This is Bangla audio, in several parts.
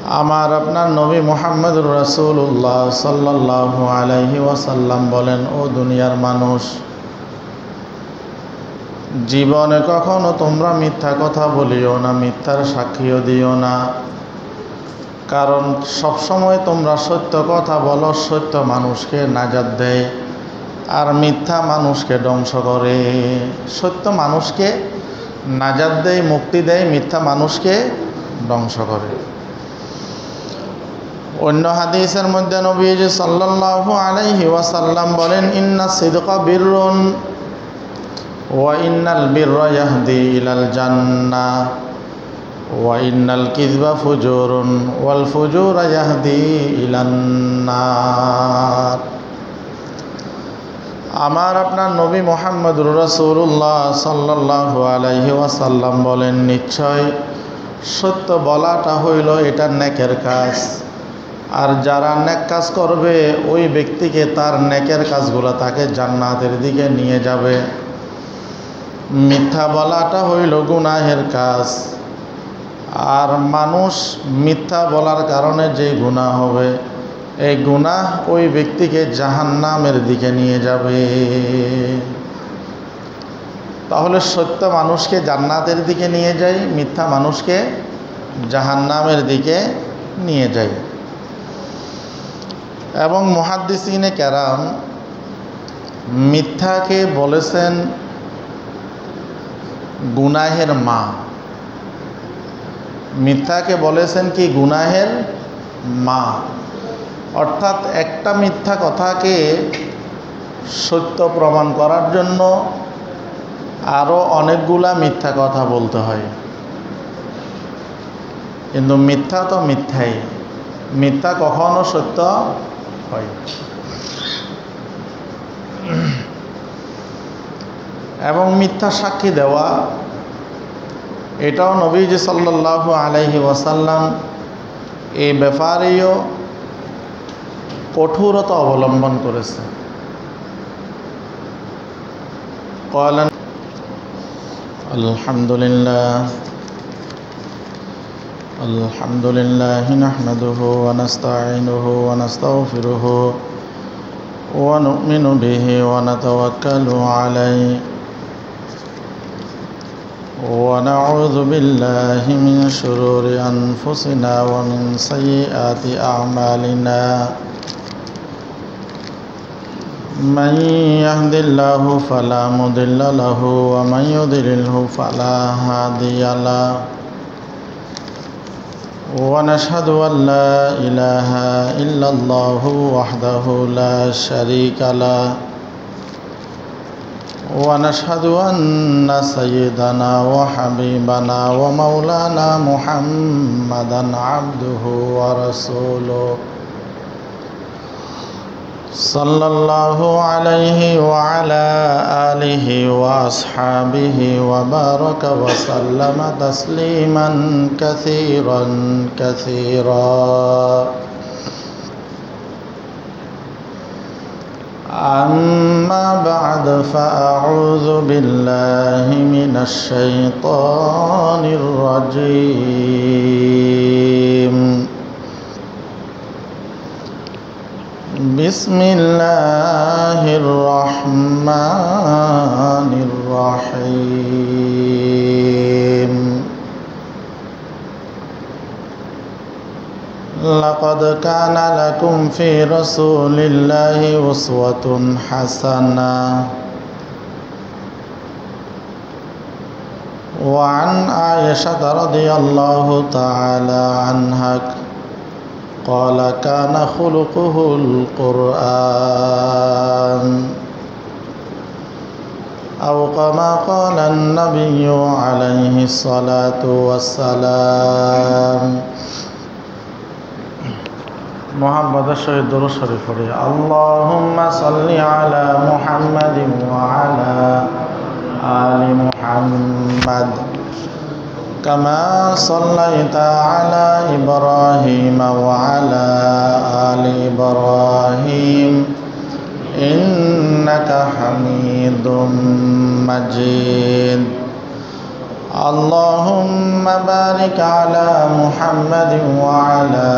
আমার আপনার নবী মুহাম্মদুর রাসূলুল্লাহ সাল্লাল্লাহু আলাইহি ওয়াসাল্লাম বলেন, ও দুনিয়ার মানুষ, জীবনে কখনো তোমরা মিথ্যা কথা বলিও না, মিথ্যার সাক্ষীও দিও না। কারণ সবসময় তোমরা সত্য কথা বলো, সত্য মানুষকে নাজাত দেয় আর মিথ্যা মানুষকে ধ্বংস করে। সত্য মানুষকে নাজাত দেয়, মুক্তি দেয়, মিথ্যা মানুষকে ধ্বংস করে। অন্য হাদিসের মধ্যে নবীজি সাল্লাল্লাহু আলাইহি ওয়াসাল্লাম বলেন, ইন্না সিদকা বিররুন ওয়া ইন্নাল বিররা ইয়াহদি ইলাল জান্নাহ ওয়া ইন্নাল কিযবা ফুজুরুন ওয়াল ফুজুরা ইয়াহদি ইলান নার। আমার আপনার নবী মুহাম্মদুর রাসূলুল্লাহ সাল্লাল্লাহু আলাইহি ওয়াসাল্লাম বলেন, নিশ্চয় সত্য বলাটা হইল এটা নেকের কাজ, আর যারা নেক কাজ করবে ওই ব্যক্তিকে তার নেকের কাজগুলো তাকে জান্নাতের দিকে নিয়ে যাবে। মিথ্যা বলাটা হইল গুনাহের কাজ, আর মানুষ মিথ্যা বলার কারণে যে গুনাহ হবে, এই গুনাহ ওই ব্যক্তিকে জাহান্নামের দিকে নিয়ে যাবে। তাহলে সত্য মানুষকে জান্নাতের দিকে নিয়ে যায়, মিথ্যা মানুষকে জাহান্নামের দিকে নিয়ে যায়। এবং মুহাদ্দিসিনে কেরাম মিথ্যাকে বলেছেন গুনাহের মা। মিথ্যাকে বলেছেন কি? গুনাহের মা। অর্থাৎ একটা মিথ্যা কথাকে সত্য প্রমাণ করার জন্য আরও অনেকগুলা মিথ্যা কথা বলতে হয়। কিন্তু মিথ্যা তো মিথ্যাই, মিথ্যা কখনো সত্য হয়। এবং মিথ্যা সাক্ষী দেওয়া, এটাও নবীজি সাল্লাল্লাহু আলাইহি ওয়াসাল্লাম এই ব্যাপারেও কঠোরতা অবলম্বন করেছে। قال الحمد لله نحمده ونستعينه ونستغفره ونؤمن به ونتوكل عليه ونعوذ بالله من شرور أنفسنا ومن سيئات أعمالنا من يهد الله فلا مضل له ومن يضلله فلا هادي له ونشهد أن لا إله إلا الله وحده لا شريك له ونشهد أن سيدنا وحبيبنا ومولانا محمدا عبده ورسوله صلى الله عليه وعلى آله وأصحابه وبارك وسلم تسليما كثيرا كثيرا. أما بعد فأعوذ بالله من الشيطان الرجيم. بسم الله الرحمن الرحيم. لقد كان لكم في رسول الله أسوة حسنة. وعن عائشة رضي الله تعالى عنها قال كان خلقه القرآن أو كما قال النبي عليه الصلاة والسلام. محمد الشهيد درود شريف اللهم صل على محمد وعلى آل محمد كما صليت على إبراهيم وعلى آل إبراهيم إنك حميد مجيد. اللهم بارك على محمد وعلى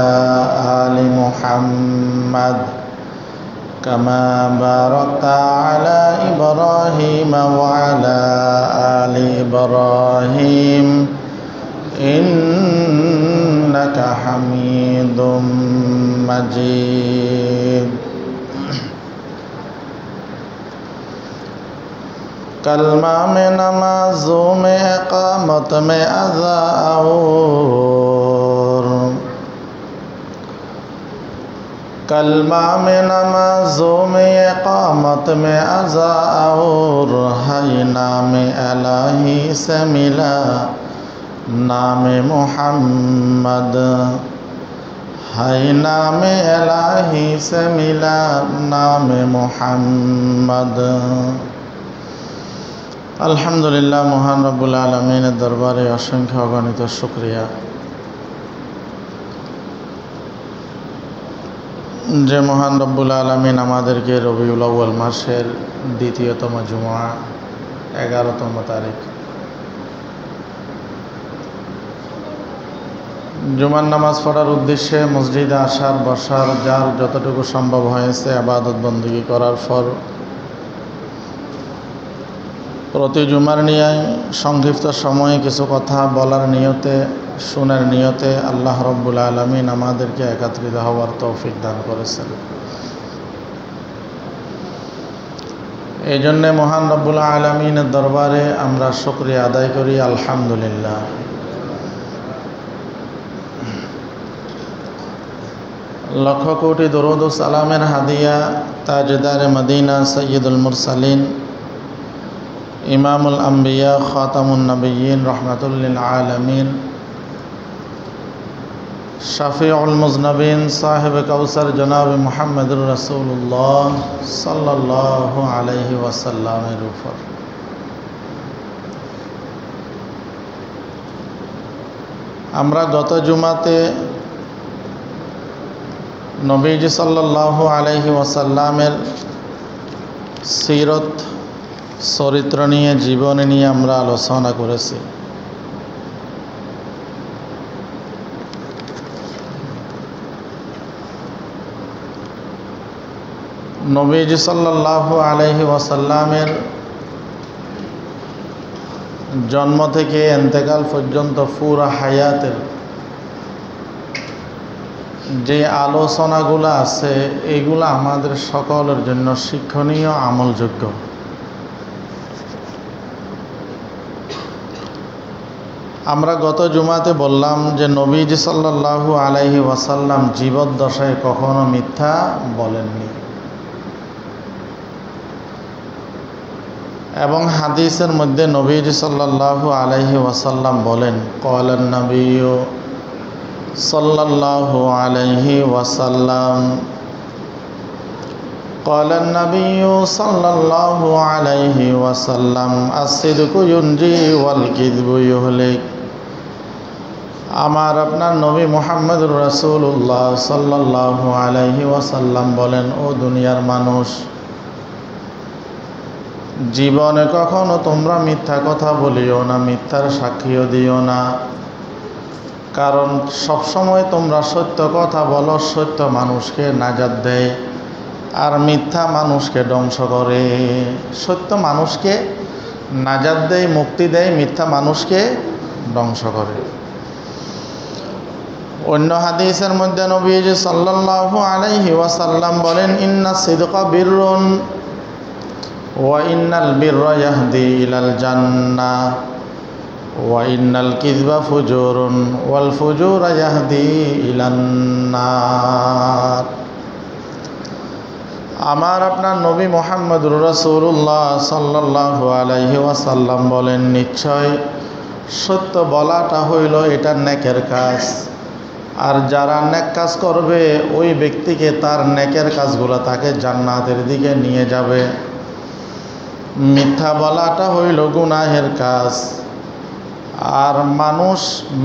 آل محمد كما باركت على إبراهيم وعلى آل إبراهيم إنك حميد مجيد कलमा में नमाजों में इकामत में अज़ा और कलमा में नमाजों में इकामत में अज़ा और है नाम इलाही से मिला नाम मुहम्मद है नाम इलाही से मिला नाम मुहम्मद। আলহামদুলিল্লাহ, মহান রব্বুল আলামিনের দরবারে অসংখ্য অগণিত শুকরিয়া যে মহান রব্বুল আলামিন আমাদেরকে রবিউল আউয়াল মাসের দ্বিতীয়তম জুমা 11তম তারিখ জুমার নামাজ পড়ার উদ্দেশ্যে মসজিদে আসার বসার যার যতটুকু সম্ভব হয়েছে ইবাদত বন্দেগী করার পর প্রতি জুমার নিয়ে সংক্ষিপ্ত সময়ে কিছু কথা বলার নিয়তে শোনার নিয়তে আল্লাহ রব্বুল আলামিন আমাদেরকে একত্রিত হওয়ার তৌফিক দান করেছেন। এই জন্যে মহান রব্বুল আলামিনের দরবারে আমরা শুকরিয়া আদায় করি, আলহামদুলিল্লাহ। লক্ষ কোটি দরুদ ও সালামের হাদিয়া তাজদারে মদিনা সৈয়দুল মুরসালিন ইমামুল আম্বিয়া খাতামুন নবিয়্যিন রাহমাতুল লিল আলামিন শাফিউল মুজনবিন সাহেব কাউসার জনাব মুহাম্মদুর রাসূলুল্লাহ সাল্লাল্লাহু আলাইহি ওয়াসাল্লামের উপর আমরা গত জুমাতে নবীজি সাল্লাল্লাহু আলাইহি ওয়াসাল্লামের সিরত চরিত্র নিয়ে জীবন নিয়ে আমরা আলোচনা করেছি। নবীজি সাল্লাল্লাহু আলাইহি ওয়াসাল্লামের জন্ম থেকে ইন্তেকাল পর্যন্ত পুরা হায়াতের যে আলোচনাগুলো আছে এগুলো আমাদের সকলের জন্য শিক্ষণীয়, আমলযোগ্য। আমরা গত জুমাতে বললাম যে নবীজি সাল্লাল্লাহু আলাইহি ওয়াসাল্লাম জীবদ্দশায় কখনো মিথ্যা বলেননি এবং হাদিসের মধ্যে নবীজি সাল্লাল্লাহু আলাইহি ওয়াসাল্লাম বলেন ক্বালান নবিয়্যু সাল্লাল্লাহু আলাইহি ওয়াসাল্লাম ক্বালান নবিয়্যু সাল্লাল্লাহু আলাইহি ওয়াসাল্লাম আস-সিদকু ইউনজি ওয়াল কিযবু ইউহলিক। আমার আপনার নবী মুহাম্মদুর রাসূলুল্লাহ সাল্লাল্লাহু আলাইহি ওয়াসাল্লাম বলেন, ও দুনিয়ার মানুষ, জীবনে কখনো তোমরা মিথ্যা কথা বলিও না, মিথ্যার সাক্ষীও দিও না, কারণ সবসময় তোমরা সত্য কথা বলো, সত্য মানুষকে নাজাত দেয় আর মিথ্যা মানুষকে ধ্বংস করে। সত্য মানুষকে নাজাত দেয়, মুক্তি দেয়, মিথ্যা মানুষকে ধ্বংস করে। অন্য হাদিসের মধ্যে নবীজি সাল্লাল্লাহু আলাইহি ওয়াসাল্লাম বলেন, ইন্নাস সিদকা বিররুন ওয়া ইন্নাল বিররা ইয়াহদি ইলাল জান্নাহ ওয়া ইন্নাল কিযবা ফুজুরুন ওয়াল ফুজুরা ইয়াহদি ইলান নার। আমার আপনার নবী মুহাম্মদুর রাসূলুল্লাহ সাল্লাল্লাহু আলাইহি ওয়াসাল্লাম বলেন, নিশ্চয় সত্য বলাটা হইল এটা নেকের কাজ, আর যারা নেক কাজ করবে ওই ব্যক্তিকে তার নেকের কাজগুলো তাকে জান্নাতের দিকে নিয়ে যাবে। মিথ্যা বলাটা হইল গুনাহের কাজ, আর মানুষ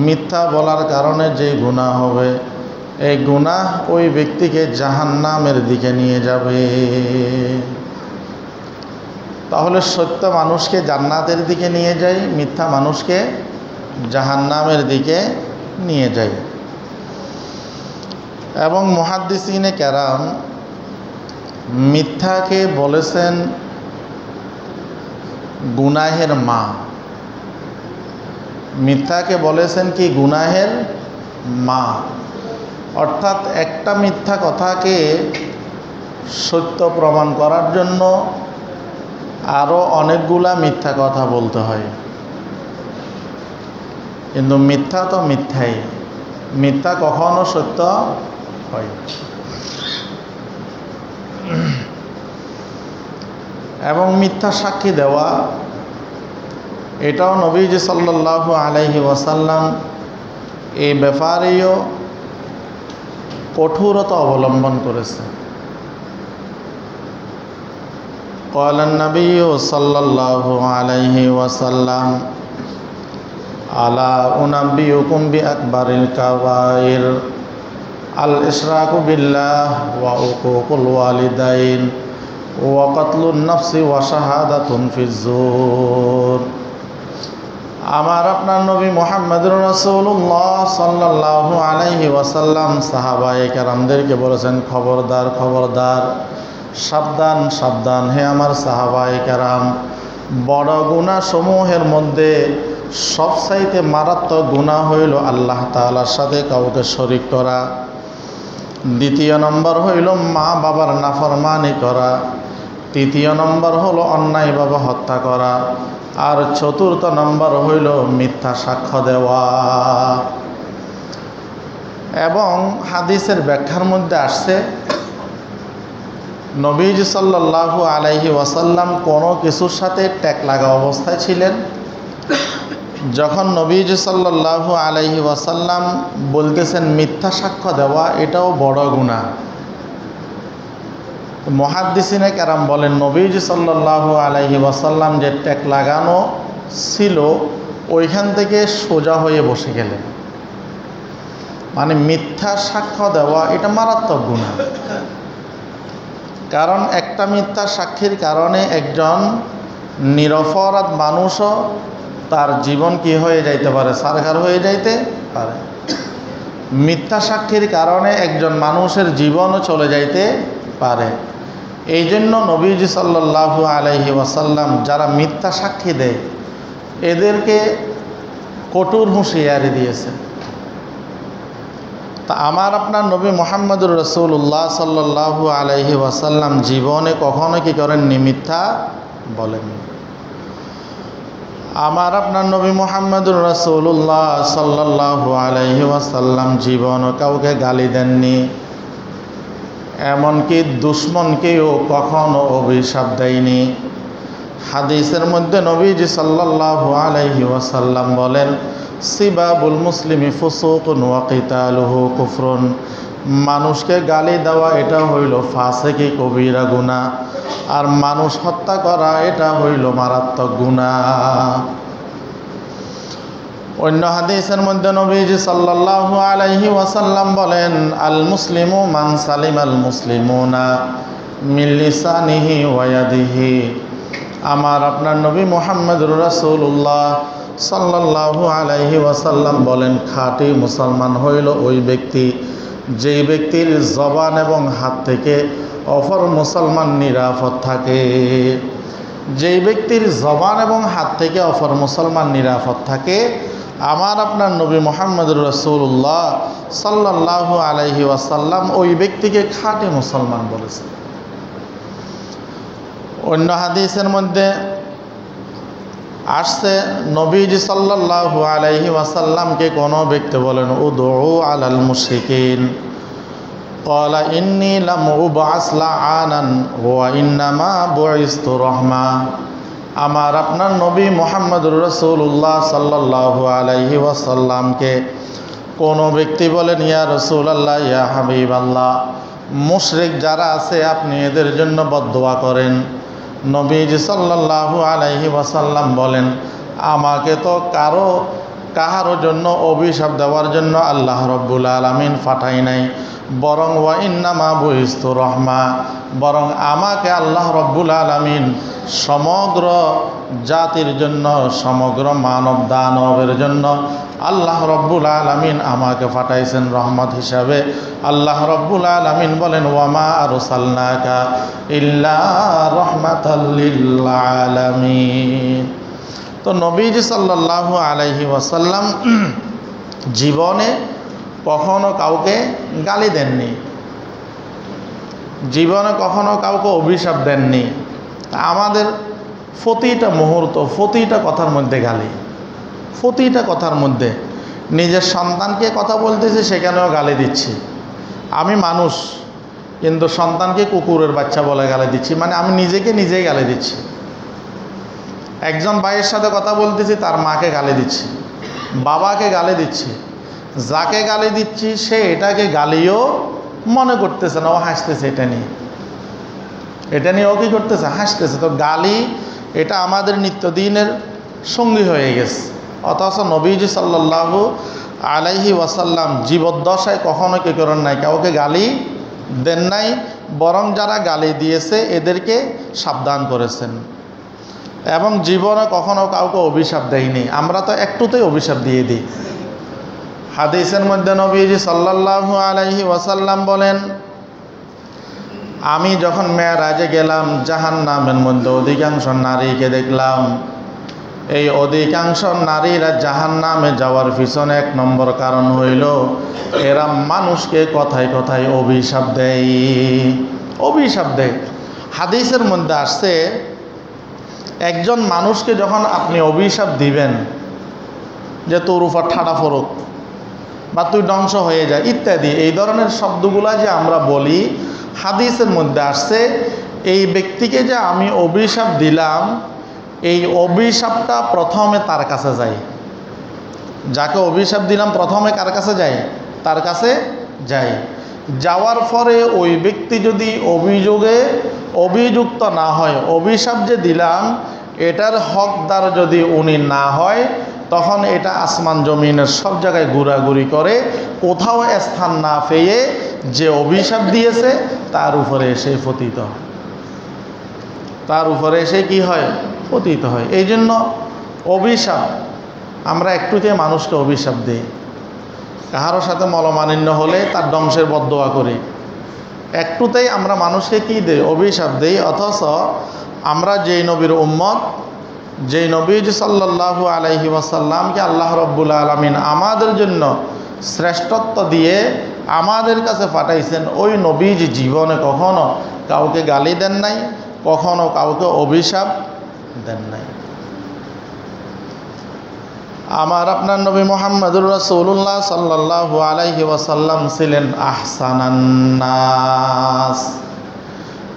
মিথ্যা বলার কারণে যে গুনাহ হবে এই গুনাহ ওই ব্যক্তিকে জাহান্নামের দিকে নিয়ে যাবে। তাহলে সত্য মানুষকে জান্নাতের দিকে নিয়ে যায়, মিথ্যা মানুষকে জাহান্নামের দিকে নিয়ে যায়। এবং মুহাদ্দিসিনে কেরাম মিথ্যাকে বলেছেন গুনাহের মা। মিথ্যাকে বলেছেন কি? গুনাহের মা। অর্থাৎ একটা মিথ্যা কথাকে সত্য প্রমাণ করার জন্য আরও অনেকগুলা মিথ্যা কথা বলতে হয়। কিন্তু মিথ্যা তো মিথ্যাই, মিথ্যা কখনো সত্য হয়। এবং মিথ্যা সাক্ষী দেওয়া, এটাও নবীজি সাল্লাল্লাহু আলাইহি ওয়াসাল্লাম এই ব্যাপারেও কঠোরতা অবলম্বন করেছে। قال النبي صلى الله عليه وسلم ألا أنبئكم بأكبر الكبائر الإشراك بالله وعقوق الوالدين وقتل النفس وشهادة في الزور। আমার আপনার নবী মুহাম্মদুর রাসূলুল্লাহ সাল্লাল্লাহু আলাইহি ওয়াসাল্লাম সাহাবায়ে কেরামদেরকে বলেছেন, খবরদার খবরদার, সাবধান সাবধান হে আমার সাহাবায়ে কেরাম, বড় গুনাহ সমূহের মধ্যে সবচাইতে মারাত্মক গুনাহ হইল আল্লাহ তাআলার সাথে কাউকে শরীক করা। দ্বিতীয় নম্বর হইল মা বাবার নাফরমানি করা। তৃতীয় নম্বর হলো অন্যায়ভাবে হত্যা করা। আর চতুর্থ নম্বর হইল মিথ্যা সাক্ষ্য দেওয়া। এবং হাদিসের ব্যাখ্যার মধ্যে আসছে, নবীজি সাল্লাল্লাহু আলাইহি ওয়াসাল্লাম কোনো কিছুর সাথে ট্যাগ লাগা অবস্থায় ছিলেন। যখন নবীজি সাল্লাল্লাহু আলাইহি ওয়াসাল্লাম বলতেছেন মিথ্যা সাক্ষ্য দেওয়া এটাও বড় গুনাহ, মুহাদ্দিসিনে কেরাম বলেন নবীজি সাল্লাল্লাহু আলাইহি ওয়াসাল্লাম যে ট্যাগ লাগানো ছিল ওইখান থেকে সোজা হয়ে বসে গেলেন। মানে মিথ্যা সাক্ষ্য দেওয়া এটা মারাত্মক গুনাহ। কারণ একটা মিথ্যা সাক্ষীর কারণে একজন নিরপরাধ মানুষও তার জীবন কি হয়ে যাইতে পারে? ছারখার হয়ে যাইতে পারে। মিথ্যা সাক্ষীর কারণে একজন মানুষের জীবনও চলে যাইতে পারে। এই জন্য নবীজি সাল্লাল্লাহু আলাইহি ওয়াসাল্লাম যারা মিথ্যা সাক্ষী দেয় এদেরকে কঠোর হুঁশিয়ারি দিয়েছে। তা আমার আপনার নবী মুহাম্মদুর রাসূলুল্লাহ সাল্লাল্লাহু আলাইহি ওয়াসাল্লাম জীবনে কখনো কি করেননি? মিথ্যা বলেননি। আমার আপনার নবী মুহাম্মদুর রাসূলুল্লাহ সাল্লাল্লাহু আলাইহি ওয়াসাল্লাম জীবনে কাউকে গালি দেননি। এমনকি দুশমনকেও কখনো অভিশাপ দেয়নি। হাদিসের মধ্যে নবীজি সাল্লাল্লাহু আলাইহি ওয়াসাল্লাম বলেন, সিবাবুল মুসলিমি ফুসুকুন ওয়া কিতালুহু কুফরুন। মানুষকে গালি দেওয়া এটা হইল ফাসিকি কবিরা গুনাহ, আর মানুষ হত্যা করা এটা হইল মারাত্মক গুনাহ। অন্য হাদিসের মধ্যে নবীজি সাল্লাল্লাহু আলাইহি ওয়াসাল্লাম বলেন, আল মুসলিমু মান সালিমাল মুসলিমুনা মিন লিসানিহি ওয়া ইয়াদিহি। আমার আপনার নবী মুহাম্মদুর রাসূলুল্লাহ সাল্লাল্লাহু আলাইহি ওয়াসাল্লাম বলেন, খাঁটি মুসলমান হইল ওই ব্যক্তি যেই ব্যক্তির জবান এবং হাত থেকে অপর মুসলমান নিরাপদ থাকে। যেই ব্যক্তির জবান এবং হাত থেকে অপর মুসলমান নিরাপদ থাকে, আমার আপনার নবী মুহাম্মদুর রাসূলুল্লাহ সাল্লাল্লাহু আলাইহি ওয়াসাল্লাম ওই ব্যক্তিকে খাঁটি মুসলমান বলেছেন। অন্য হাদিসের মধ্যে আসছে নবীজি সাল্লাল্লাহু আলাইহি ওয়াসাল্লামকে কোনো ব্যক্তি বলেন, উদউ আলাল মুশরিকিন ক্বালা ইন্নী লাম উবআস লাআনান ওয়া ইন্নামা বুইসতু রাহমা। আমার আপনার নবী মুহাম্মদুর রাসূলুল্লাহ সাল্লাল্লাহু আলাইহি ওয়াসাল্লামকে কোনো ব্যক্তি বলেন, ইয়া রাসূলুল্লাহ, ইয়া হাবিবাল্লাহ, মুশরিক যারা আছে আপনি এদের জন্য বদদোয়া করেন। নবীজি সাল্লাল্লাহু আলাইহি ওয়াসাল্লাম বলেন, আমাকে তো কারো কাহারও জন্য অভিশাপ দেওয়ার জন্য আল্লাহ রব্বুল আলামিন পাঠাই নাই, বরং ওয়া ইন্নামা বুইস্তু রহমা, বরং আমাকে আল্লাহ রব্বুল আলামিন সমগ্র জাতির জন্য, সমগ্র মানব দানবের জন্য আল্লাহ রব্বুল আলামিন আমাকে পাঠাইছেন রহমত হিসাবে। আল্লাহ রব্বুল আলামিন বলেন ওয়ামা আরসালনাকা ইল্লা রাহমাতাল লিল আলামিন। তো নবীজি সাল্লাল্লাহু আলাইহি ওয়াসাল্লাম জীবনে কখনো কাউকে গালি দেননি, জীবনে কখনো কাউকে অভিশাপ দেননি। আমাদের প্রতিটা মুহূর্ত, প্রতিটা কথার মধ্যে গালি, প্রতিটা কথার মধ্যে। নিজের সন্তানকে কথা বলতেছি সেখানেও গালি দিচ্ছি। আমি মানুষ, কিন্তু সন্তানকে কুকুরের বাচ্চা বলে গালি দিচ্ছি, মানে আমি নিজেকে নিজেই গালি দিচ্ছি। একজন ভাইয়ের সাথে কথা বলতেছি, তার মাকে গালি দিচ্ছি, বাবাকে গালি দিচ্ছি। যাকে গালি দিচ্ছি সে এটাকে গালিও মনে করতেছে না, ও হাসতেছে এটা নিয়ে ও কী করতেছে, হাসতেছে। তো গালি এটা আমাদের নিত্যদিনের সঙ্গী হয়ে গেছে। অথচ নবীজি সাল্লাল্লাহু আলাইহি ওয়াসাল্লাম জীবদ্দশায় কখনো কী করেন নাই, কাউকে গালি দেন নাই, বরং যারা গালি দিয়েছে এদেরকে সাবধান করেছেন, এবং জীবনে কখনো কাউকে অভিশাপ দেয়নি। আমরা তো একটুতেই অভিশাপ দিয়ে দিই। হাদিসের মধ্যে নবীজি সাল্লাল্লাহু আলাইহি ওয়াসাল্লাম বলেন, আমি যখন মেরাজে গেলাম, জাহান্নামের মধ্যে অধিকাংশ নারীকে দেখলাম। এই অধিকাংশ নারীরা জাহান্নামে যাওয়ার পিছনে এক নম্বর কারণ হইল এরা মানুষকে কথায় কথায় অভিশাপ দেয়, অভিশাপ দেয়। হাদিসের মধ্যে আসছে, একজন মানুষকে যখন আপনি অভিশাপ দিবেন যে তোর উপর ঠাডা ফরক বা তুই ধ্বংস হয়ে যায় ইত্যাদি, এই ধরনের শব্দগুলা যে আমরা বলি, হাদিসের মধ্যে আসছে এই ব্যক্তিকে যে আমি অভিশাপ দিলাম, এই অভিশাপটা প্রথমে তার কাছে যায়। যাকে অভিশাপ দিলাম প্রথমে কার কাছে যায়? তার কাছে যায়। যাওয়ার পরে ওই ব্যক্তি যদি অভিযোগে অভিযুক্ত না হয়, অভিশাপ যে দিলাম এটার হকদার যদি উনি না হয়, তখন এটা আসমান জমিনের সব জায়গায় ঘোরাঘুরি করে, কোথাও স্থান না পেয়ে যে অভিশাপ দিয়েছে তার উপরে এসে পতিত হয়, তার উপরে এসে কি হয়? পতিত হয়। এই জন্য অভিশাপ, আমরা একটুতে মানুষকে অভিশাপ দিই। কাহারোর সাথে মলমালিন্য হলে তার ধ্বংসের বদদোয়া করি, একটুতেই আমরা মানুষকে কি দেই? অভিশাপ দেই। অথচ আমরা যেই নবীর উম্মত, যেই নবীজি সাল্লাল্লাহু আলাইহি ওয়াসাল্লামকে আল্লাহ রব্বুল আলামিন আমাদের জন্য শ্রেষ্ঠত্ব দিয়ে আমাদের কাছে পাঠাইছেন, ওই নবীজি জীবনে কখনো কাউকে গালি দেন নাই, কখনো কাউকে অভিশাপ দেন নাই। আমার আপনার নবী মুহাম্মদুর রাসূলুল্লাহ সাল্লাল্লাহু আলাইহি ওয়াসাল্লাম ছিলেন আহসানান নাস।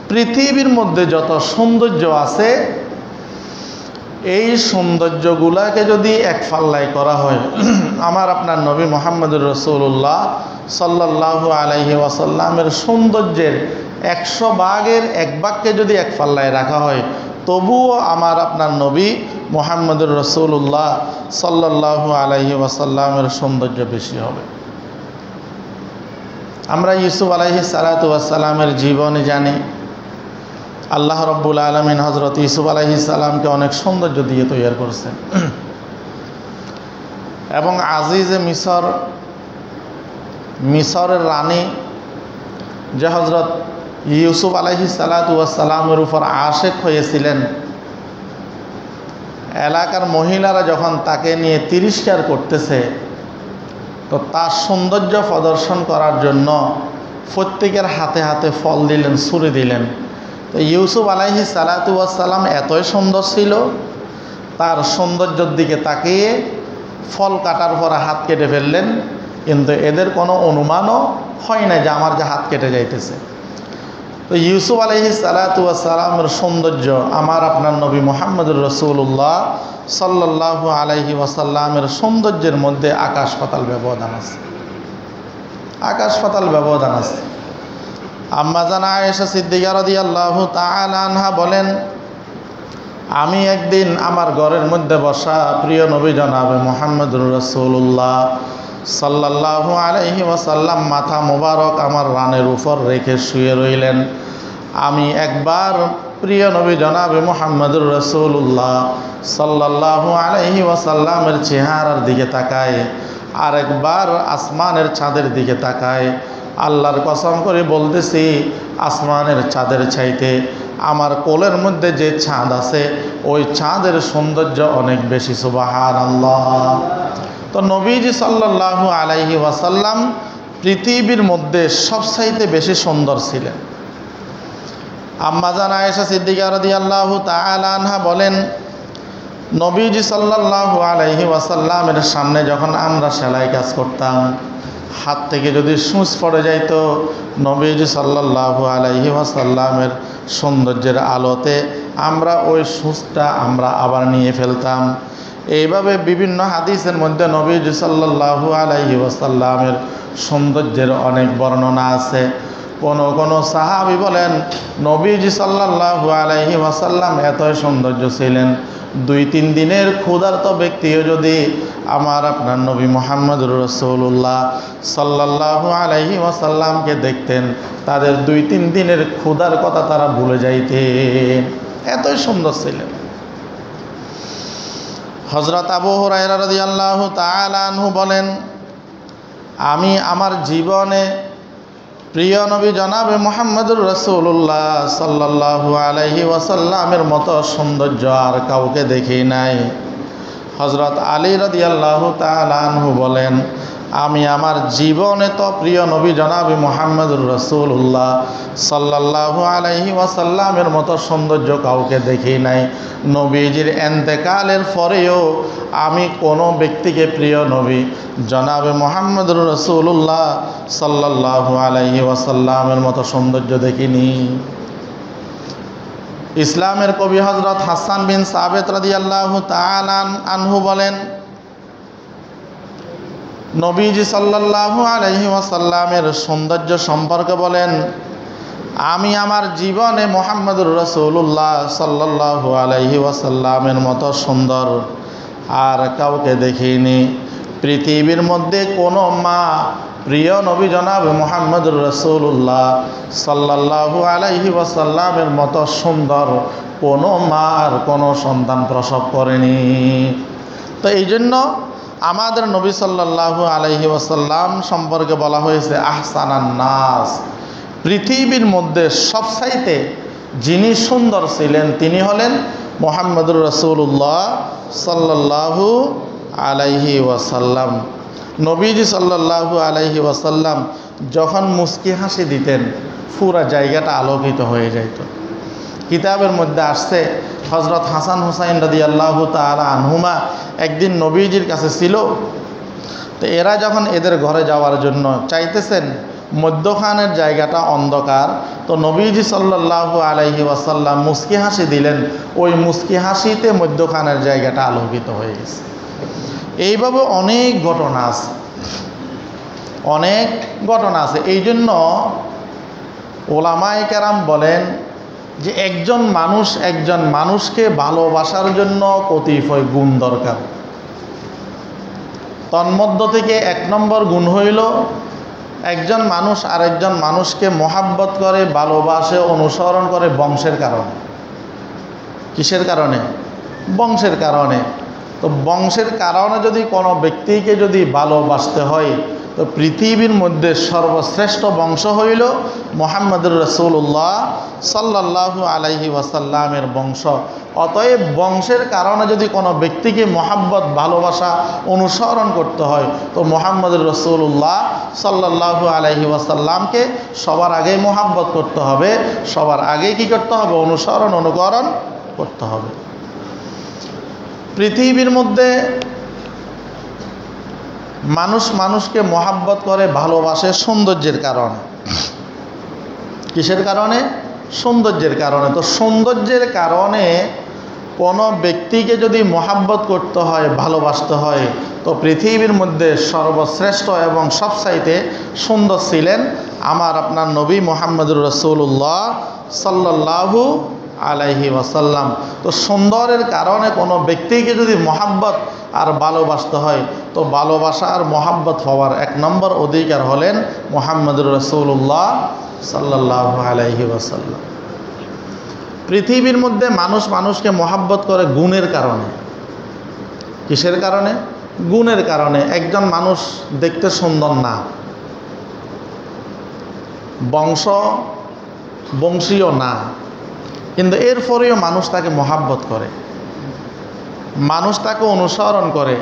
পৃথিবীর মধ্যে যত সৌন্দর্য আছে, এই সৌন্দর্যগুলাকে যদি এক পাল্লায় করা হয়, আমার আপনার নবী মুহাম্মদুর রাসূলুল্লাহ সাল্লাল্লাহু আলাইহি ওয়াসাল্লামের সৌন্দর্যের 100 ভাগের 1 ভাগকে যদি এক পাল্লায় রাখা হয়, তবুও আমার আপনার নবী মুহাম্মদুর রাসূলুল্লাহ সাল্লাল্লাহু আলাইহি ওয়াসাল্লামের সৌন্দর্য বেশি হবে। আমরা ইউসুফ আলাইহিস সালাতু ওয়াস সালামের জীবনে জানি, আল্লাহ রব্বুল আলামিন হযরত ইউসুফ আলাইহিস সালামকে অনেক সৌন্দর্য দিয়ে তৈরি করছেন, এবং আজিজে মিশরের রানী যে হযরত ইউসুফ আলাইহিস সালাতু ওয়াস সালামের উপর আশেক হয়েছিলেন, এলাকার মহিলারা যখন তাকে নিয়ে তিরস্কার করতেছে, তো তার সৌন্দর্য প্রদর্শন করার জন্য প্রত্যেকের হাতে হাতে ফল দিলেন, ছুরি দিলেন। তো ইউসুফ আলাইহিস সালাতু ওয়াস সালাম এতই সুন্দর ছিল, তার সৌন্দর্যের দিকে তাকিয়ে ফল কাটার পরে হাত কেটে ফেললেন, কিন্তু এদের কোনো অনুমানও হয় না যে আমার যে হাত কেটে যাইতেছে। তো ইউসুফ আলাইহিস সালাতু ওয়াস সালামের সৌন্দর্য আমার আপনার নবী মুহাম্মদুর রাসূলুল্লাহ সাল্লাল্লাহু আলাইহি ওয়াসাল্লামের সৌন্দর্যের মধ্যে আকাশ পাতাল ব্যবধান আছে, আকাশ পাতাল ব্যবধান আছে। আম্মা জান আয়েশা সিদ্দিকা রাদিয়াল্লাহু তাআলা আনহা বলেন, আমি একদিন আমার ঘরের মধ্যে বসা প্রিয় নবী জনাবে মুহাম্মদুর রাসূলুল্লাহ সাল্লাল্লাহু আলাইহি ওয়াসাল্লাম মাথা মোবারক আমার রানের উপর রেখে শুয়ে রইলেন। আমি একবার প্রিয় নবী জনাবে মুহাম্মদুর রাসূলুল্লাহ সাল্লাল্লাহু আলাইহি ওয়াসাল্লামের চেহারার দিকে তাকাই, আরেকবার আসমানের চাঁদের দিকে তাকাই। আল্লাহর কসম করে বলতেছি, আসমানের চাঁদের চাইতে আমার কোলের মধ্যে যে চাঁদ আছে ওই চাঁদের সৌন্দর্য অনেক বেশি। সুবহানাল্লাহ। তো নবীজি সাল্লাল্লাহু আলাইহি ওয়াসাল্লাম পৃথিবীর মধ্যে সবচাইতে বেশি সুন্দর ছিলেন। আম্মা জান আয়েশা সিদ্দিকা রাদিয়াল্লাহু তাআলা আনহা বলেন, নবীজি সাল্লাল্লাহু আলাইহি ওয়াসাল্লামের সামনে যখন আমরা সেলাই কাজ করতাম, হাত থেকে যদি সূচ পড়ে যাইতো, নবীজি সাল্লাল্লাহু আলাইহি ওয়াসাল্লামের সৌন্দর্যের আলোতে আমরা ওই সূচটা আবার নিয়ে ফেলতাম। এইভাবে বিভিন্ন হাদিসের মধ্যে নবীজি সাল্লাল্লাহু আলাইহি ওয়াসাল্লামের সৌন্দর্যের অনেক বর্ণনা আছে। কোনো সাহাবী বলেন, নবীজি সাল্লাল্লাহু আলাইহি ওয়াসাল্লাম এতই সৌন্দর্য ছিলেন, 2-3 দিনের ক্ষুধার্ত ব্যক্তিও যদি আপনার নবী মুহাম্মদুর রাসূলুল্লাহ সাল্লাল্লাহু আলাইহি ওয়াসাল্লামকে দেখতেন, তাদের 2-3 দিনের ক্ষুধার কথা তারা ভুলে যাইতেন, এতই সুন্দর ছিলেন। হযরত আবু হুরায়রা রাদিয়াল্লাহু তাআলা আনহু বলেন, আমি আমার জীবনে প্রিয় নবী জনাবে মুহাম্মদুর রাসূলুল্লাহ সাল্লাল্লাহু আলাইহি ওয়াসাল্লামের মতো সৌন্দর্য আর কাউকে দেখি নাই। হযরত আলী রাদিয়াল্লাহু তাআলা আনহু বলেন, আমি আমার জীবনে তো প্রিয় নবী জনাবে মুহাম্মদুর রাসূলুল্লাহ সাল্লাল্লাহু আলাইহি ওয়াসাল্লামের মতো সৌন্দর্য কাউকে দেখি নাই। নবীজির ইন্তেকালের পরেও আমি কোনো ব্যক্তিকে প্রিয় নবী জনাবে মুহাম্মদুর রাসূলুল্লাহ সাল্লাল্লাহু আলাইহি ওয়াসাল্লামের মতো সৌন্দর্য দেখিনি। ইসলামের কবি হযরত হাসান বিন সাবিত রাদিয়াল্লাহু তাআলা আনহু বলেন, নবীজি সাল্লাল্লাহু আলাইহি ওয়াসাল্লামের সৌন্দর্য সম্পর্কে বলেন, আমি আমার জীবনে মুহাম্মদুর রাসূলুল্লাহ সাল্লাল্লাহু আলাইহি ওয়াসাল্লামের মতো সুন্দর আর কাউকে দেখিনি। পৃথিবীর মধ্যে কোনো মা প্রিয় নবী জনাব মুহাম্মদুর রাসূলুল্লাহ সাল্লাল্লাহু আলাইহি ওয়াসাল্লামের মতো সুন্দর কোনো মা আর কোনো সন্তান প্রসব করেনি। তো এই জন্য আমাদের নবী সাল্লাল্লাহু আলাইহি ওয়াসাল্লাম সম্পর্কে বলা হয়েছে আহসানান নাস। পৃথিবীর মধ্যে সবচাইতে যিনি সুন্দর ছিলেন তিনি হলেন মুহাম্মদুর রাসূলুল্লাহ সাল্লাল্লাহু আলাইহি ওয়াসাল্লাম। নবীজি সাল্লাল্লাহু আলাইহি ওয়াসাল্লাম যখন মুস্কি হাসি দিতেন পুরা জায়গাটা আলোকিত হয়ে যেত। কিতাবের মধ্যে আসছে, হযরত হাসান হুসাইন রাদিয়াল্লাহু তাআলা আনহুমা একদিন নবীজির কাছে ছিল। তো এরা যখন এদের ঘরে যাওয়ার জন্য চাইতেছেন, মধ্যখানের জায়গাটা অন্ধকার, তো নবীজি সাল্লাল্লাহু আলাইহি ওয়াসাল্লাম মুস্কি হাসি দিলেন, ওই মুস্কি হাসিতে মধ্যখানের জায়গাটা আলোকিত হয়ে গেছে। এইভাবে অনেক ঘটনা আছে, অনেক ঘটনা আছে। এই জন্য ওলামায়ে কেরাম বলেন যে একজন মানুষকে ভালোবাসার জন্য কতিপয় গুণ দরকার। তন্মধ্য থেকে 1 নম্বর গুণ হইল একজন মানুষ আরেকজন মানুষকে মহাব্বত করে, ভালোবাসে, অনুসরণ করে বংশের কারণে। কিসের কারণে? বংশের কারণে। তো বংশের কারণে যদি কোনো ব্যক্তিকে যদি ভালোবাসতে হয়, তো পৃথিবীর মধ্যে সর্বশ্রেষ্ঠ বংশ হইল মুহাম্মদুর রাসূলুল্লাহ সাল্লাল্লাহু আলাইহি ওয়াসাল্লামের বংশ। অতএব বংশের কারণে যদি কোনো ব্যক্তিকে মহাব্বত, ভালোবাসা, অনুসরণ করতে হয়, তো মুহাম্মদুর রাসূলুল্লাহ সাল্লাল্লাহু আলাইহি ওয়াসাল্লামকে সবার আগেই মহাব্বত করতে হবে, সবার আগেই কি করতে হবে? অনুকরণ করতে হবে। পৃথিবীর মধ্যে মানুষকে মহাব্বত করে, ভালোবাসে সৌন্দর্যের কারণে। কিসের কারণে? সৌন্দর্যের কারণে। তো সৌন্দর্যের কারণে কোনো ব্যক্তিকে যদি মহাব্বত করতে হয়, ভালোবাসতে হয়, তো পৃথিবীর মধ্যে সর্বশ্রেষ্ঠ এবং সবচাইতে সুন্দর ছিলেন আপনার নবী মুহাম্মদুর রাসূলুল্লাহ সাল্লাল্লাহু আলাইহি ওয়াসাল্লাম। তো সুন্দরের কারণে কোনো ব্যক্তিকে যদি মহাব্বত আর ভালোবাসতে হয়, তো ভালোবাসা আর মহাব্বত হওয়ার 1 নম্বর অধিকার হলেন মুহাম্মদুর রাসূলুল্লাহ সাল্লাল্লাহু আলাইহি ওয়াসাল্লাম। পৃথিবীর মধ্যে মানুষ মানুষকে মহাব্বত করে গুণের কারণে। কিসের কারণে? গুণের কারণে। একজন মানুষ দেখতে সুন্দর না, বংশীয় না, কিন্তু এরপরেও মানুষ তাকে মহাব্বত করে, মানুষ তাকে অনুসরণ করে,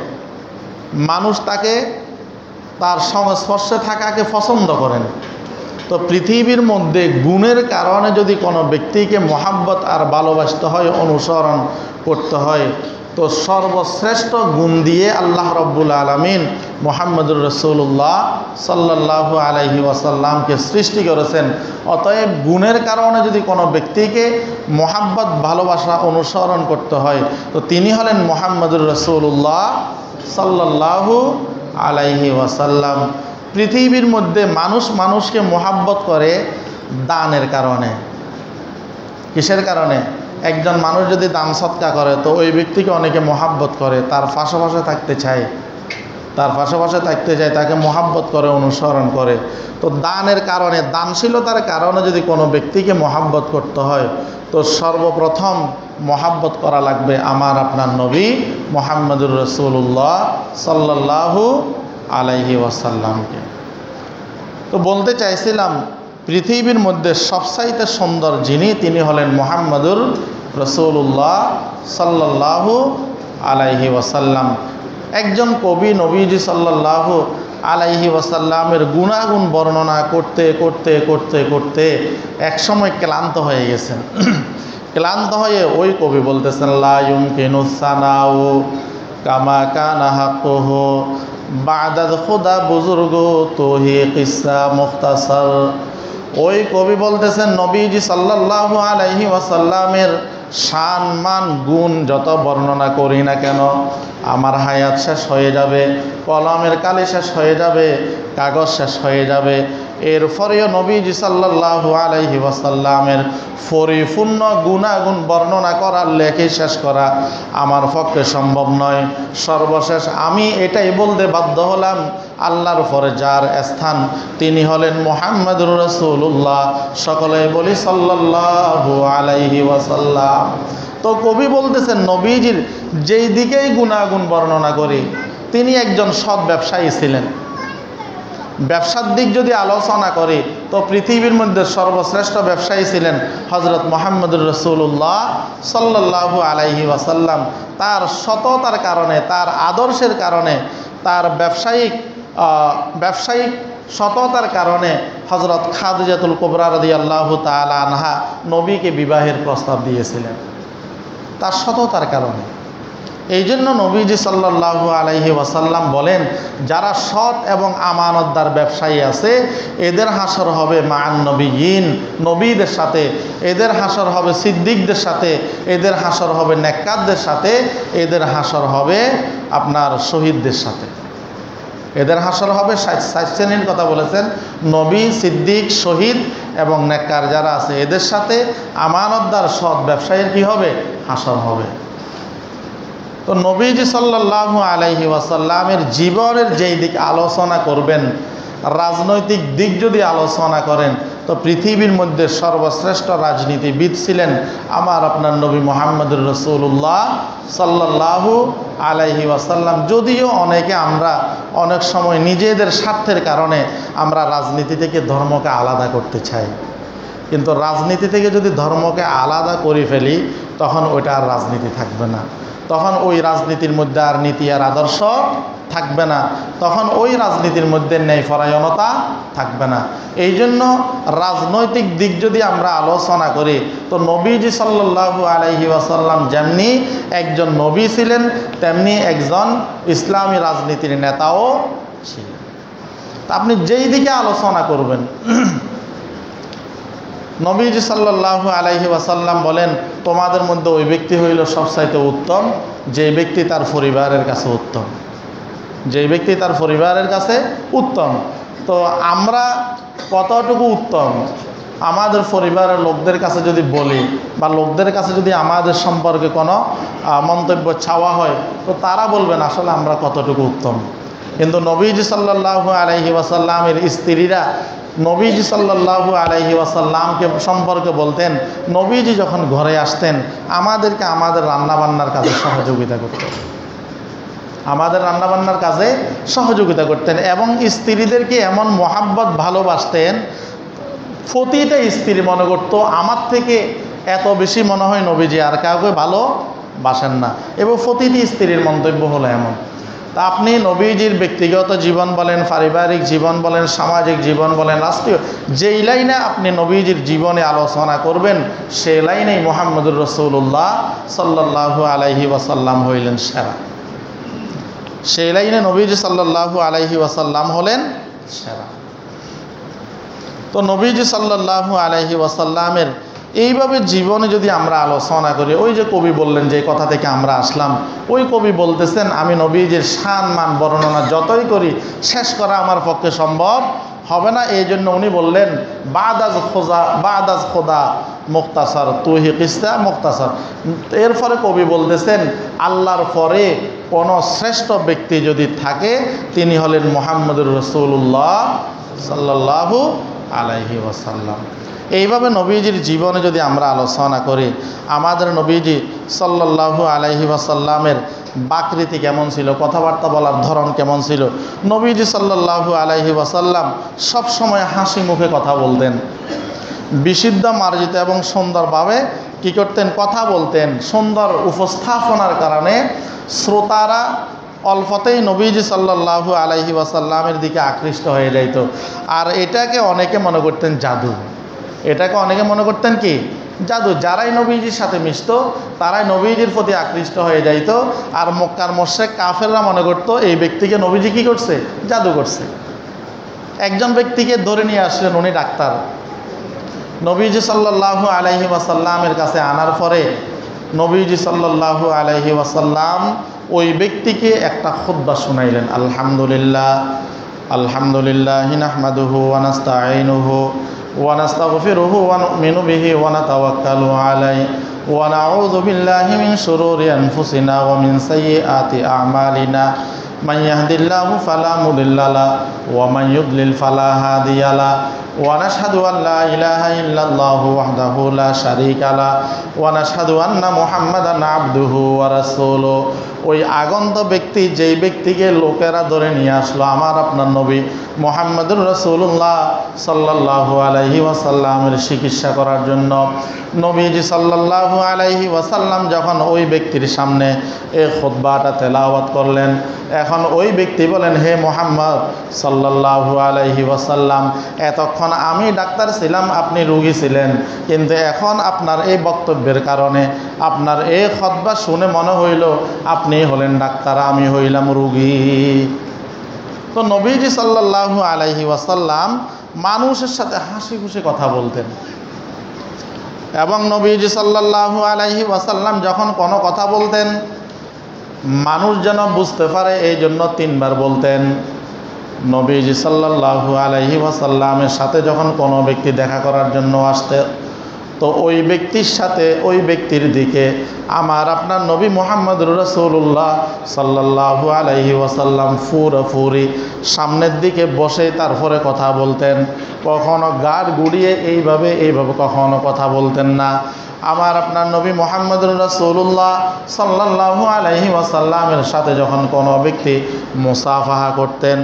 মানুষ তাকে তার সংস্পর্শে থাকাকে পছন্দ করেন। তো পৃথিবীর মধ্যে গুণের কারণে যদি কোনো ব্যক্তিকে মহাব্বত আর ভালোবাসতে হয়, অনুসরণ করতে হয়, তো সর্বশ্রেষ্ঠ গুণ দিয়ে আল্লাহ রাব্বুল আলামিন মুহাম্মদুর রাসূলুল্লাহ সাল্লাল্লাহু আলাইহি ওয়াসাল্লামকে সৃষ্টি করেছেন। অতএব গুণের কারণে যদি কোনো ব্যক্তিকে মহাব্বত, ভালোবাসা, অনুসরণ করতে হয়, তো তিনি হলেন মুহাম্মদুর রাসূলুল্লাহ সাল্লাল্লাহু আলাইহি ওয়াসাল্লাম। পৃথিবীর মধ্যে মানুষ মানুষকে মহাব্বত করে দানের কারণে। কিসের কারণে? একজন মানুষ যদি দান সৎকা করে, তো ওই ব্যক্তিকে অনেকে মহাব্বত করে, তার পাশাপাশি থাকতে চায়, তাকে মহাব্বত করে, অনুসরণ করে। তো দানের কারণে, দানশীলতার কারণে যদি কোনো ব্যক্তিকে মহাব্বত করতে হয়, তো সর্বপ্রথম মহাব্বত করা লাগবে আমার আপনার নবী মুহাম্মদুর রাসূলুল্লাহ সাল্লাল্লাহু আলাইহি ওয়াসাল্লামকে। তো বলতে চাইছিলাম, পৃথিবীর মধ্যে সবচাইতে সুন্দর যিনি, তিনি হলেন মুহাম্মদুর রাসূলুল্লাহ সাল্লাল্লাহু আলাইহি ওয়াসাল্লাম। একজন কবি নবীজি সাল্লাল্লাহু আলাইহি ওয়াসাল্লামের গুণাগুণ বর্ণনা করতে করতে করতে করতে একসময় ক্লান্ত হয়ে গেছেন। ক্লান্ত হয়ে ওই কবি বলতেছেন, লা ইউমকিনুস সানাউ কামা কানা হাক্কুহু বাদাদ খুদা বুজুর্গ তোহি কিসা মুখতাসার। ওই কবি বলতেছেন, নবীজি সাল্লাল্লাহু আলাইহি ওয়াসাল্লামের শান, মান, গুণ যত বর্ণনা করি না কেন, আমার হায়াত শেষ হয়ে যাবে, কলমের কালি শেষ হয়ে যাবে, কাগজ শেষ হয়ে যাবে। এরপরেও নবীজি সাল্লাল্লাহু আলাইহি ওয়াসাল্লামের পরিপূর্ণ গুণাগুণ বর্ণনা করার লেখে শেষ করা আমার পক্ষে সম্ভব নয়। সর্বশেষ আমি এটাই বলতে বাধ্য হলাম, আল্লাহর পরে যার স্থান, তিনি হলেন মুহাম্মদুর রাসূলুল্লাহ। সকলেই বলি সাল্লাল্লাহু আলাইহি ওয়াসাল্লাম। তো কবি বলতেছেন, নবীজির যেই দিকেই গুণাগুণ বর্ণনা করি, তিনি একজন সৎ ব্যবসায়ী ছিলেন। ব্যবসার দিক যদি আলোচনা করি, তো পৃথিবীর মধ্যে সর্বশ্রেষ্ঠ ব্যবসায়ী ছিলেন হযরত মুহাম্মদুর রাসূলুল্লাহ সাল্লাল্লাহু আলাইহি ওয়াসাল্লাম। তার সততার কারণে, তার আদর্শের কারণে, তার ব্যবসায়িক সততার কারণে হযরত খাদিজাতুল কুবরা রাদিয়াল্লাহু তাআলা আনহা নবীকে বিবাহের প্রস্তাব দিয়েছিলেন, তার সততার কারণে। এই জন্য নবীজি সাল্লাল্লাহু আলাইহি ওয়াসাল্লাম বলেন, যারা সৎ এবং আমানতদার ব্যবসায়ী আছে, এদের হাসর হবে মান নবিয়িন, নবীদের সাথে, এদের হাসর হবে সিদ্দিকদের সাথে, এদের হাসর হবে নেককারদের সাথে, এদের হাসর হবে আপনার শহীদদের সাথে। এদের হাসর হবে ৬০ শ্রেণীর কথা বলেছেন, নবী, সিদ্দিক, শহীদ এবং নেককার যারা আছে, এদের সাথে আমানতদার সৎ ব্যবসায়ীর কি হবে? হাসর হবে। তো নবীজি সাল্লাল্লাহু আলাইহি ওয়াসাল্লামের জীবনের যেই দিক আলোচনা করবেন, রাজনৈতিক দিক যদি আলোচনা করেন, তো পৃথিবীর মধ্যে সর্বশ্রেষ্ঠ রাজনীতিবিদ ছিলেন আমার আপনার নবী মুহাম্মদুর রাসূলুল্লাহ সাল্লাল্লাহু আলাইহি ওয়াসাল্লাম। যদিও আমরা অনেক সময় নিজেদের স্বার্থের কারণে আমরা রাজনীতি থেকে ধর্মকে আলাদা করতে চাই, কিন্তু রাজনীতি থেকে যদি ধর্মকে আলাদা করে ফেলি, তখন ওইটা আর রাজনীতি থাকবে না, তখন ওই রাজনীতির মধ্যে আর নীতি আর আদর্শ থাকবে না, তখন ওই রাজনীতির মধ্যে ন্যায়পরায়ণতা থাকবে না। এই জন্য রাজনৈতিক দিক যদি আমরা আলোচনা করি, তো নবীজি সাল্লাল্লাহু আলাইহি ওয়াসাল্লাম যেমনি একজন নবী ছিলেন, তেমনি একজন ইসলামী রাজনীতির নেতাও ছিলেন। তা আপনি যেই দিকে আলোচনা করবেন, নবীজি সাল্লাল্লাহু আলাইহি ওয়াসাল্লাম বলেন, তোমাদের মধ্যে ওই ব্যক্তি হইল সবচাইতে উত্তম, যে ব্যক্তি তার পরিবারের কাছে উত্তম, যে ব্যক্তি তার পরিবারের কাছে উত্তম। তো আমরা কতটুকু উত্তম? আমাদের পরিবারের লোকদের কাছে যদি বলি বা লোকদের কাছে যদি আমাদের সম্পর্কে কোনো মন্তব্য চাওয়া হয়, তো তারা বলবেন আসলে আমরা কতটুকু উত্তম। কিন্তু নবীজি সাল্লাল্লাহু আলাইহি ওয়াসাল্লামের স্ত্রীরা নবীজি সাল্লাল্লাহু আলাইহি ওয়াসাল্লামকে সম্পর্কে বলতেন, নবীজি যখন ঘরে আসতেন আমাদেরকে আমাদের রান্নাবান্নার কাজে সহযোগিতা করতেন, আমাদের রান্নাবান্নার কাজে সহযোগিতা করতেন এবং স্ত্রীদেরকে এমন মহাব্বত ভালোবাসতেন, প্রতিটা স্ত্রী মনে করতো আমার থেকে এত বেশি মনে হয় নবীজি আর কাউকে ভালোবাসেন না। এবং প্রতিটি স্ত্রীর মন্তব্য হলো এমন। তা আপনি নবীজির ব্যক্তিগত জীবন বলেন, পারিবারিক জীবন বলেন, সামাজিক জীবন বলেন, রাষ্ট্রীয়, যেই লাইনে আপনি নবীজির জীবনে আলোচনা করবেন সেই লাইনেই মুহাম্মদুর রাসূলুল্লাহ সাল্লাল্লাহু আলাইহি ওয়াসাল্লাম হইলেন সেরা। সেই লাইনে নবীজি সাল্লাল্লাহু আলাইহি ওয়াসাল্লাম হলেন সেরা। তো নবীজি সাল্লাল্লাহু আলাইহি ওয়াসাল্লামের এইভাবে জীবনে যদি আমরা আলোচনা করি, ওই যে কবি বললেন যে কথা থেকে আমরা আসলাম, ওই কবি বলতেছেন আমি নবীজির শান মান বর্ণনা যতই করি শেষ করা আমার পক্ষে সম্ভব হবে না। এই জন্য উনি বললেন বাদাজ খোদা মুখতাসার তুহি কিস্তা মুখতাসার। এরপরে কবি বলতেছেন আল্লাহর পরে কোনো শ্রেষ্ঠ ব্যক্তি যদি থাকে তিনি হলেন মুহাম্মদুর রাসূলুল্লাহ সাল্লাল্লাহু আলাইহি ওয়াসাল্লাম। এইভাবে নবীজির জীবনে যদি আমরা আলোচনা করি, আমাদের নবীজি সাল্লাল্লাহু আলাইহি ওয়াসাল্লামের বাকৃতি কেমন ছিল, কথাবার্তা বলার ধরন কেমন ছিল। নবীজি সাল্লাল্লাহু আলাইহি ওয়াসাল্লাম সবসময় হাসি মুখে কথা বলতেন, বিশুদ্ধ মার্জিত এবং সুন্দরভাবে কী করতেন, কথা বলতেন। সুন্দর উপস্থাপনার কারণে শ্রোতারা অল্পতেই নবীজি সাল্লাল্লাহু আলাইহি ওয়াসাল্লামের দিকে আকৃষ্ট হয়ে যাইত। আর এটাকে অনেকে মনে করতেন জাদু, এটাকে অনেকে মনে করতেন কি জাদু। যারাই নবীজির সাথে মিশত তারাই নবীজির প্রতি আকৃষ্ট হয়ে যাইত। আর মক্কার মুশরিক কাফেররা মনে করতো এই ব্যক্তিকে নবীজি কী করছে, জাদু করছে। একজন ব্যক্তিকে ধরে নিয়ে আসলেন, উনি ডাক্তার। নবীজি সাল্লাল্লাহু আলাইহি ওয়াসাল্লামের কাছে আনার পরে নবীজি সাল্লাল্লাহু আলাইহি ওয়াসাল্লাম ওই ব্যক্তিকে একটা খুতবা শুনাইলেন। আলহামদুলিল্লাহ আলহামদুলিল্লাহি নাহমাদুহু ওয়া নাস্তাঈনুহু ওয়া নাস্তাগফিরুহু ওয়া নু'মিনু বিহি ওয়া নাতাওয়াক্কালু আলাইহি ওয়া নাউযু বিল্লাহি মিন শুরুরি আনফুসিনা ওয়া মিন সাইয়্যাতি আ'মালিনা মান ইয়াহদিল্লাহু ফালা মুদিল্লা লাহু ওয়া মান ইউদ্লিল ফালা হাদিয়া লাহু ওয়া নাশহাদু আন লা ইলাহা ইল্লাল্লাহু ওয়াহদাহু লা শারীকা লাহু ওয়া নাশহাদু আন্না মুহাম্মাদান আবদুহু ওয়া রাসূলুহু। ওই আগন্ত ব্যক্তি যেই ব্যক্তিকে লোকেরা ধরে নিয়ে আসলো আমার আপনার নবী মুহাম্মদুর রাসূলুল্লাহ সাল্লাল্লাহু আলাইহি ওয়াসাল্লামের চিকিৎসা করার জন্য, নবীজি সাল্লাল্লাহু আলাইহি ওয়াসাল্লাম যখন ওই ব্যক্তির সামনে এই খুতবাটা তেলাওয়াত করলেন, এখন ওই ব্যক্তি বলেন হে মুহাম্মদ সাল্লাল্লাহু আলাইহি ওয়াসাল্লাম, এতক্ষণ আমি ডাক্তার ছিলাম, আপনি রোগী ছিলেন, কিন্তু এখন আপনার এই বক্তব্যের কারণে আপনার এই খুতবা শুনে মনে হইল আপনি হলেন ডাক্তার, আমি হইলাম রোগী। তো নবীজি সাল্লাল্লাহু আলাইহি ওয়াসাল্লাম মানুষের সাথে হাসি খুশি কথা বলতেন এবং নবীজি সাল্লাল্লাহু আলাইহি ওয়াসাল্লাম যখন কোনো কথা বলতেন মানুষ যেন বুঝতে পারে এই জন্য 3 বার বলতেন। নবীজি সাল্লাল্লাহু আলাইহি ওয়াসাল্লামের সাথে যখন কোনো ব্যক্তি দেখা করার জন্য আসতে, তো ওই ব্যক্তির সাথে ওই ব্যক্তির দিকে আমার আপনার নবী মুহাম্মদুর রাসূলুল্লাহ সাল্লাল্লাহু আলাইহি ওয়াসাল্লাম পুরোপুরি সামনের দিকে বসে তারপরে কথা বলতেন। কখনো গাড় গুড়িয়ে এইভাবে কখনো কথা বলতেন না। আমার আপনার নবী মুহাম্মদুর রাসূলুল্লাহ সাল্লাল্লাহু আলাইহি ওয়াসাল্লামের সাথে যখন কোনো ব্যক্তি মুসাফাহা করতেন,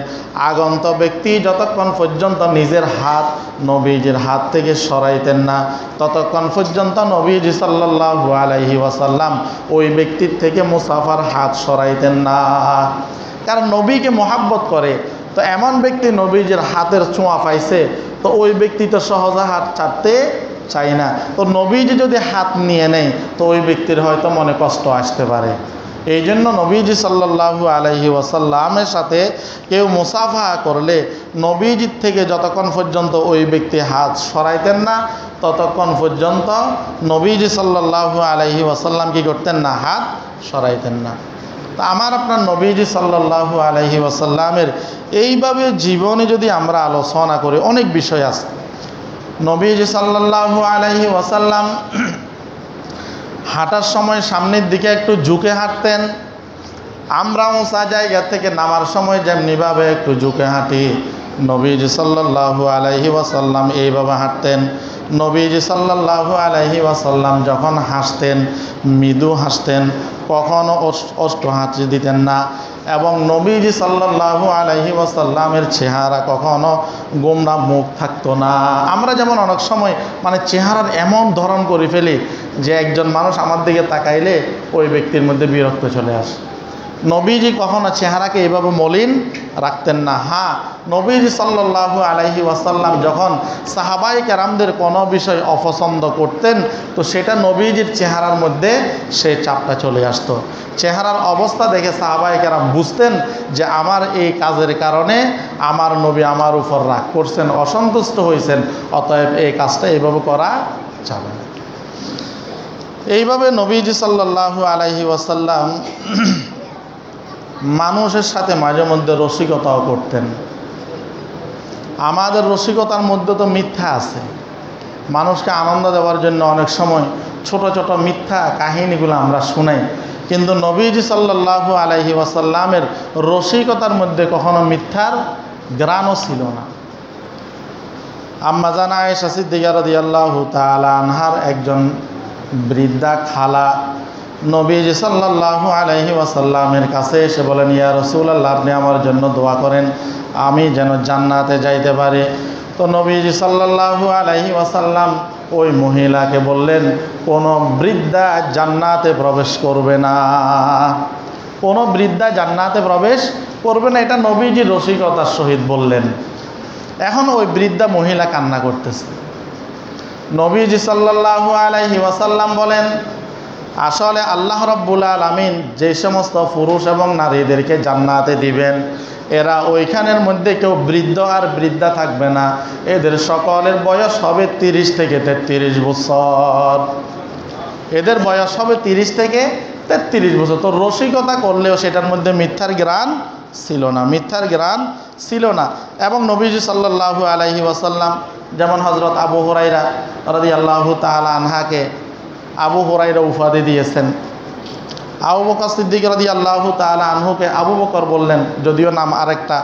আগন্ত ব্যক্তি যতক্ষণ পর্যন্ত নিজের হাত নবীজির হাত থেকে সরাইতেন না ততক্ষণ পর্যন্ত নবীজি সাল্লাল্লাহু আলাইহি ওয়াসাল্লাম ওই ব্যক্তির থেকে মুসাফার হাত সরাইতেন না। কারণ নবীকে মহাব্বত করে, তো এমন ব্যক্তি নবীজির হাতের ছোঁয়া পাইছে, তো ওই ব্যক্তি তো সহজে হাত ছাড়তে চাই না। তো নবীজি যদি হাত নিয়ে নেয় তো ওই ব্যক্তির হয়তো মনে কষ্ট আসতে পারে। এই জন্য নবীজি সাল্লাল্লাহু আলাইহি ওয়াসাল্লামের সাথে কেউ মুসাফাহা করলে নবীজির থেকে যতক্ষণ পর্যন্ত ওই ব্যক্তি হাত সরাইতেন না ততক্ষণ পর্যন্ত নবীজি সাল্লাল্লাহু আলাইহি ওয়াসাল্লাম কি করতেন না, হাত সরাইতেন না। তা আমার আপনার নবীজি সাল্লাল্লাহু আলাইহি ওয়াসাল্লামের এইভাবে জীবনে যদি আমরা আলোচনা করি, অনেক বিষয় আছে। নবীজি সাল্লাল্লাহু আলাইহি ওয়াসাল্লাম হাঁটার সময় সামনের দিকে একটু ঝুঁকে হাঁটতেন। আমরা উঁচা জায়গা থেকে নামার সময় যেমনিভাবে একটু ঝুঁকে হাঁটি, নবীজি সাল্লাল্লাহু আলাইহি ওয়াসাল্লাম এইভাবে হাঁটতেন। নবীজি সাল্লাল্লাহু আলাইহি ওয়াসাল্লাম যখন হাসতেন মৃদু হাসতেন, কখনো অষ্ট হাসি দিতেন না। এবং নবীজি সাল্লাল্লাহু আলাইহি ওয়াসাল্লামের চেহারা কখনো গোমরা মুখ থাকতো না। আমরা যেমন অনেক সময় মানে চেহারার এমন ধরন করে ফেলি যে একজন মানুষ আমার দিকে তাকাইলে ওই ব্যক্তির মধ্যে বিরক্ত চলে আসে। নবীজি কখনো চেহারাকে এভাবে মলিন রাখতেন না। হ্যাঁ, নবীজি সাল্লাল্লাহু আলাইহি ওয়াসাল্লাম যখন সাহাবায়ে কেরামদের কোনো বিষয় অপছন্দ করতেন তো সেটা নবীজির চেহারার মধ্যে সেই চাপটা চলে আসতো। চেহারার অবস্থা দেখে সাহাবায়ে কেরাম বুঝতেন যে আমার এই কাজের কারণে আমার নবী আমার উপর রাগ করছেন, অসন্তুষ্ট হয়েছেন, অতএব এই কাজটা এইভাবে করা যাবে না। এইভাবে নবীজি সাল্লাল্লাহু আলাইহি ওয়াসাল্লাম মানুষের সাথে মাঝে মধ্যে রসিকতাও করতেন। আমাদের রসিকতার মধ্যে তো মিথ্যা আছে। মানুষকে আনন্দ দেওয়ার জন্য অনেক সময় ছোট ছোট মিথ্যা কাহিনীগুলো আমরা শুনাই, কিন্তু নবীজি সাল্লাল্লাহু আলাইহি ওয়াসাল্লামের রসিকতার মধ্যে কখনো মিথ্যার গ্রাণও ছিল না। আম্মা জান আয়েশা সিদ্দিকা রাদিয়াল্লাহু তাআলা আনহার একজন বৃদ্ধা খালা নবীজি সাল্লাল্লাহু আলাইহি ওয়াসাল্লামের কাছে এসে বলেন, ইয়া রাসূলুল্লাহ, আপনি আমার জন্য দোয়া করেন আমি যেন জান্নাতে যাইতে পারি। তো নবীজি সাল্লাল্লাহু আলাইহি ওয়াসাল্লাম ওই মহিলাকে বললেন, কোনো বৃদ্ধা জান্নাতে প্রবেশ করবে না, কোনো বৃদ্ধা জান্নাতে প্রবেশ করবে না। এটা নবীজি রসিকতার সহিত বললেন। এখন ওই বৃদ্ধা মহিলা কান্না করতেছে। নবীজি সাল্লাল্লাহু আলাইহি ওয়াসাল্লাম বলেন, আসলে আল্লাহ রাব্বুল আলামিন যে সমস্ত পুরুষ এবং নারীদেরকে জান্নাতে দিবেন এরা ওইখানের মধ্যে কেউ বৃদ্ধ আর বৃদ্ধা থাকবে না, এদের সকলের বয়স হবে 30 থেকে 33 বছর। এদের বয়স হবে 30 থেকে 33 বছর। তো রসিকতা করলেও সেটার মধ্যে মিথ্যার গ্রাণ ছিল না, মিথ্যার গ্রাণ ছিল না। এবং নবীজি সাল্লাল্লাহু আলাইহি ওয়াসাল্লাম যেমন হযরত আবু হুরায়রা রাদিয়াল্লাহু তাআলা আনহাকে আবু হুরায়রা উপাধি দিয়েছেন। আবু বকর সিদ্দিক রাদিয়াল্লাহু তাআলা আনহুকে আবু বকর বললেন, যদিও নাম আরেকটা।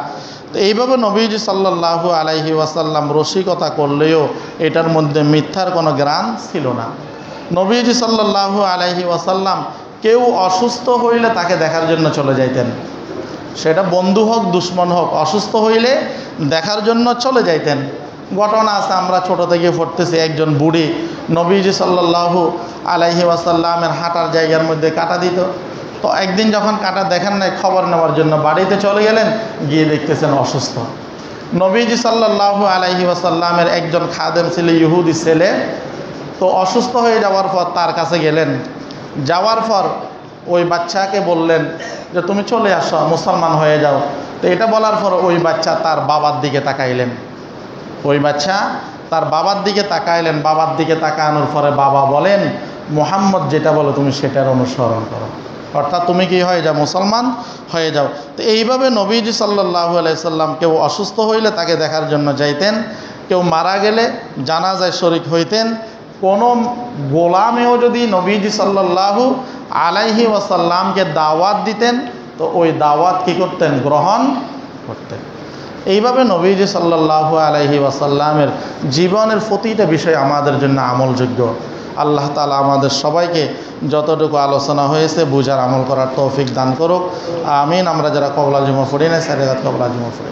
তো এইভাবে নবীজি সাল্লাল্লাহু আলাইহি ওয়াসাল্লাম রসিকতা করলেও এটার মধ্যে মিথ্যার কোনো গ্রাণ ছিল না। নবীজি সাল্লাল্লাহু আলাইহি ওয়াসাল্লাম কেউ অসুস্থ হইলে তাকে দেখার জন্য চলে যাইতেন। সেটা বন্ধু হোক দুশ্মন হোক, অসুস্থ হইলে দেখার জন্য চলে যাইতেন। ঘটনা আছে, আমরা ছোট থেকে পড়তেছি, একজন বুড়ি নবীজি সাল্লাল্লাহু আলাইহি ওয়াসাল্লামের হাঁটার জায়গার মধ্যে কাটা দিত। তো একদিন যখন কাটা দেখেন নাই, খবর নেওয়ার জন্য বাড়িতে চলে গেলেন, গিয়ে দেখতেছেন অসুস্থ। নবীজি সাল্লাল্লাহু আলাইহি ওয়াসাল্লামের একজন খাদেম ছিল ইহুদি ছেলে। তো অসুস্থ হয়ে যাওয়ার পর তার কাছে গেলেন। যাওয়ার পর ওই বাচ্চাকে বললেন যে তুমি চলে আসো, মুসলমান হয়ে যাও। তো এটা বলার পর ওই বাচ্চা তার বাবার দিকে তাকাইলেন। ওই বাচ্চা তার বাবার দিকে তাকাইলেন। বাবার দিকে তাকানোর পরে বাবা বলেন, মুহাম্মদ যেটা বলো তুমি সেটার অনুসরণ করো, অর্থাৎ তুমি কি হয়ে যাও, মুসলমান হয়ে যাও। তো এইভাবে নবীজি সাল্লাল্লাহু আলাইহি সাল্লাম কেউ অসুস্থ হইলে তাকে দেখার জন্য যাইতেন, কেউ মারা গেলে জানাজায় শরীক হইতেন। কোনো গোলামেও যদি নবীজি সাল্লাল্লাহু আলাইহি ওয়াসাল্লামকে দাওয়াত দিতেন তো ওই দাওয়াত কী করতেন, গ্রহণ করতেন। এইভাবে নবীজি সাল্লাল্লাহু আলাইহি ওয়াসাল্লামের জীবনের প্রতিটা বিষয় আমাদের জন্য আমলযোগ্য। আল্লাহ তাআলা আমাদের সবাইকে যতটুকু আলোচনা হয়েছে বুঝার আমল করার তৌফিক দান করুক, আমিন। আমরা যারা কবলা জুমা পড়ি না, সারিয়াত কবলা জুমা পড়ি।